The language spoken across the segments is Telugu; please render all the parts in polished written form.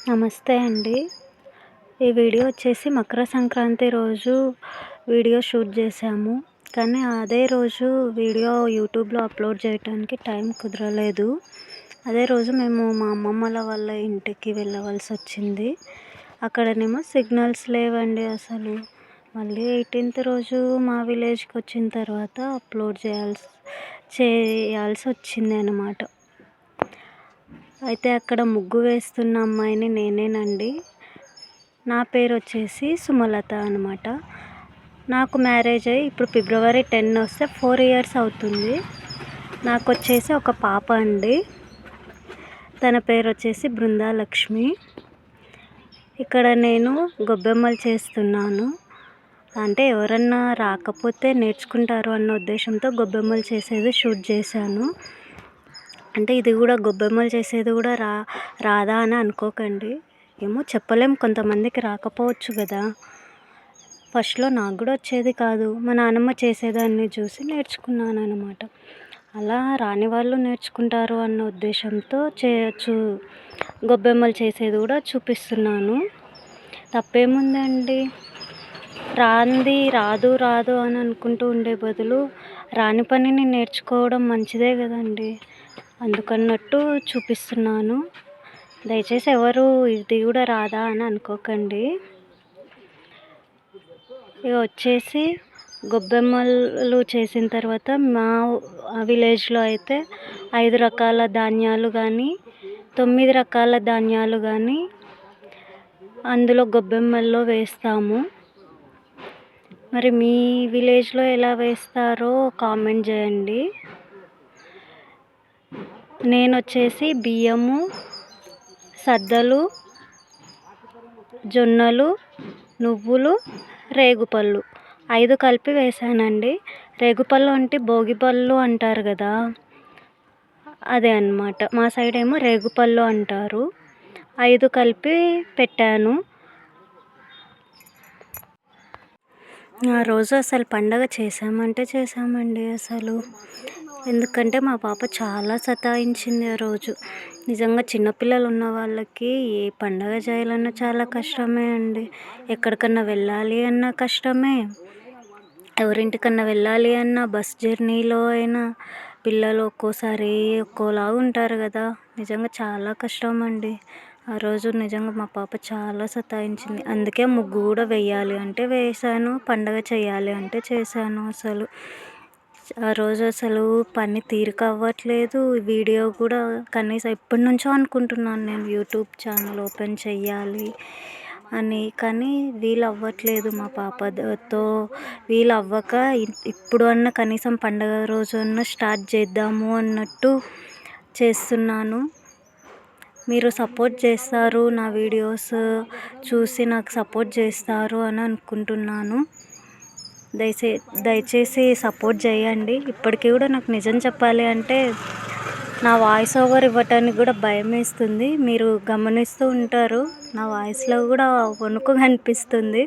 నమస్తే అండి. ఈ వీడియో వచ్చేసి మకర సంక్రాంతి రోజు వీడియో షూట్ చేశాము. కానీ అదే రోజు వీడియో యూట్యూబ్‌లో అప్లోడ్ చేయటానికి టైం కుదరలేదు. అదే రోజు మేము మా అమ్మమ్మల వాళ్ళ ఇంటికి వెళ్ళవలసొచ్చింది. అక్కడనేమో సిగ్నల్స్ లేవండి అసలు. మళ్ళీ 18థ్ రోజు మా విలేజ్‌కి వచ్చిన తర్వాత అప్లోడ్ చేయాల్సొచ్చిందనమాట. అయితే అక్కడ ముగ్గు వేస్తున్న అమ్మాయిని నేనేనండి. నా పేరు వచ్చేసి సుమలత అనమాట. నాకు మ్యారేజ్ అయ్యి ఇప్పుడు ఫిబ్రవరి 10 వస్తే 4 ఇయర్స్ అవుతుంది. నాకు వచ్చేసి ఒక పాప అండి. తన పేరు వచ్చేసి బృందాలక్ష్మి. ఇక్కడ నేను గొబ్బెమ్మలు చేస్తున్నాను. అంటే ఎవరన్నా రాకపోతే నేర్చుకుంటారు అన్న ఉద్దేశంతో గొబ్బెమ్మలు చేసేది షూట్ చేశాను. అంటే ఇది కూడా గొబ్బెమ్మలు చేసేది కూడా రాదా అని అనుకోకండి. ఏమో చెప్పలేం, కొంతమందికి రాకపోవచ్చు కదా. ఫస్ట్‌లో నాకు కూడా వచ్చేది కాదు. మా నాన్నమ్మ చేసేదాన్ని చూసి నేర్చుకున్నాను అనమాట. అలా రాని వాళ్ళు నేర్చుకుంటారు అన్న ఉద్దేశంతో గొబ్బెమ్మలు చేసేది కూడా చూపిస్తున్నాను. తప్పేముందండి? రాదు అని అనుకుంటూ ఉండే బదులు రాని పనిని నేర్చుకోవడం మంచిదే కదండి. అందుకన్నట్టు చూపిస్తున్నాను. దయచేసి ఎవరు ఇది కూడా రాదా అని అనుకోకండి. ఇక వచ్చేసి గొబ్బెమ్మలు చేసిన తర్వాత మా విలేజ్లో అయితే 5 రకాల ధాన్యాలు కానీ 9 రకాల ధాన్యాలు కానీ అందులో గొబ్బెమ్మల్లో వేస్తాము. మరి మీ విలేజ్లో ఎలా వేస్తారో కామెంట్ చేయండి. నేను వచ్చేసి బియ్యము, సద్దలు, జొన్నలు, నువ్వులు, రేగుపళ్ళు 5 కలిపి వేసానండి. రేగుపళ్ళు అంటే భోగిపళ్ళు అంటారు కదా, అదే అన్నమాట. మా సైడ్ ఏమో రేగుపళ్ళు అంటారు. 5 కలిపి పెట్టాను. ఆ రోజు అసలు పండగ చేసామండి అసలు. ఎందుకంటే మా పాప చాలా సతాయించింది ఆ రోజు. నిజంగా చిన్నపిల్లలు ఉన్న వాళ్ళకి ఏ పండగ చేయాలన్నా చాలా కష్టమే అండి. ఎక్కడికన్నా వెళ్ళాలి అన్నా కష్టమే. ఎవరింటికన్నా వెళ్ళాలి అన్నా బస్ జర్నీలో అయినా పిల్లలు ఒక్కోసారి ఒక్కోలాగా ఉంటారు కదా. నిజంగా చాలా కష్టం అండి. ఆ రోజు నిజంగా మా పాప చాలా సతాయించింది. అందుకే ముగ్గు కూడా వేయాలి అంటే వేశాను, పండగ చేయాలి అంటే చేశాను. అసలు ఆ రోజు అసలు పని తీరిక అవ్వట్లేదు. వీడియో కూడా కనీసం ఎప్పటి నుంచో అనుకుంటున్నాను నేను యూట్యూబ్ ఛానల్ ఓపెన్ చెయ్యాలి అని, కానీ వీలు అవ్వట్లేదు. మా పాపతో వీలు అవ్వక ఇప్పుడు అన్న కనీసం పండగ రోజు అన్న స్టార్ట్ చేద్దాము అన్నట్టు చేస్తున్నాను. మీరు సపోర్ట్ చేస్తారు, నా వీడియోస్ చూసి నాకు సపోర్ట్ చేస్తారు అని అనుకుంటున్నాను. దయచేసి సపోర్ట్ చేయండి. ఇప్పటికీ కూడా నాకు నిజం చెప్పాలి అంటే నా వాయిస్ ఓవర్ ఇవ్వటానికి కూడా భయం వేస్తుంది. మీరు గమనిస్తూ ఉంటారు, నా వాయిస్లో కూడా వణుకు కనిపిస్తుంది.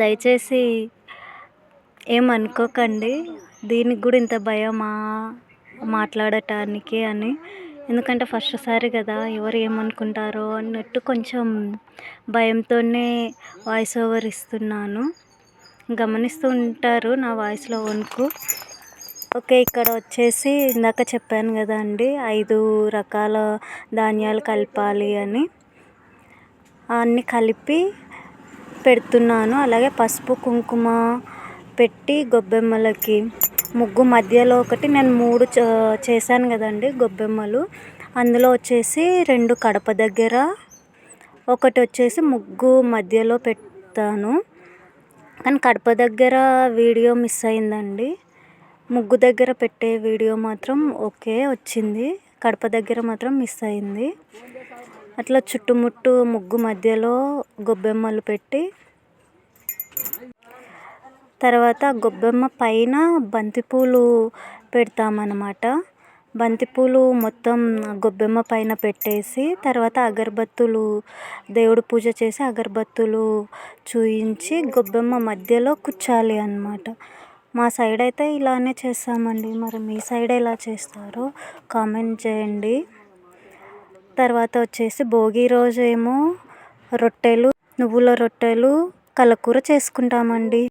దయచేసి ఏమనుకోకండి. దీనికి కూడా ఇంత భయమా మాట్లాడటానికి అని. ఎందుకంటే ఫస్ట్ సారి కదా, ఎవరు ఏమనుకుంటారో అన్నట్టు కొంచెం భయంతోనే వాయిస్ ఓవర్ ఇస్తున్నాను. గమనిస్తూ ఉంటారు నా వాయిస్లో వణుకు. ఓకే, ఇక్కడ వచ్చేసి ఇందాక చెప్పాను కదా అండి, 5 రకాల ధాన్యాలు కలపాలి అని. అన్నీ కలిపి పెడుతున్నాను. అలాగే పసుపు కుంకుమ పెట్టి గొబ్బెమ్మలకి ముగ్గు మధ్యలో ఒకటి నేను 3 చేశాను కదండి గొబ్బెమ్మలు. అందులో వచ్చేసి 2 కడప దగ్గర, ఒకటి వచ్చేసి ముగ్గు మధ్యలో పెడతాను. కానీ కడప దగ్గర వీడియో మిస్ అయిందండి. ముగ్గు దగ్గర పెట్టే వీడియో మాత్రం ఓకే వచ్చింది, కడప దగ్గర మాత్రం మిస్ అయింది. అట్లా చుట్టుముట్టు ముగ్గు మధ్యలో గొబ్బెమ్మలు పెట్టి తర్వాత గొబ్బెమ్మ పైన బంతిపూలు పెడతామన్నమాట. బంతిపూలు మొత్తం గొబ్బెమ్మ పైన పెట్టేసి తర్వాత అగరబత్తులు, దేవుడు పూజ చేసి అగరబత్తులు చూయించి గొబ్బెమ్మ మధ్యలో కూర్చోాలి అన్నమాట. మా సైడ్ అయితే ఇలానే చేస్తామండి. మరి మీ సైడ్ ఎలా చేస్తారో కామెంట్ చేయండి. తర్వాత వచ్చేసి భోగి రోజేమో రొట్టెలు, నువ్వుల రొట్టెలు, కలకూర చేసుకుంటామండి.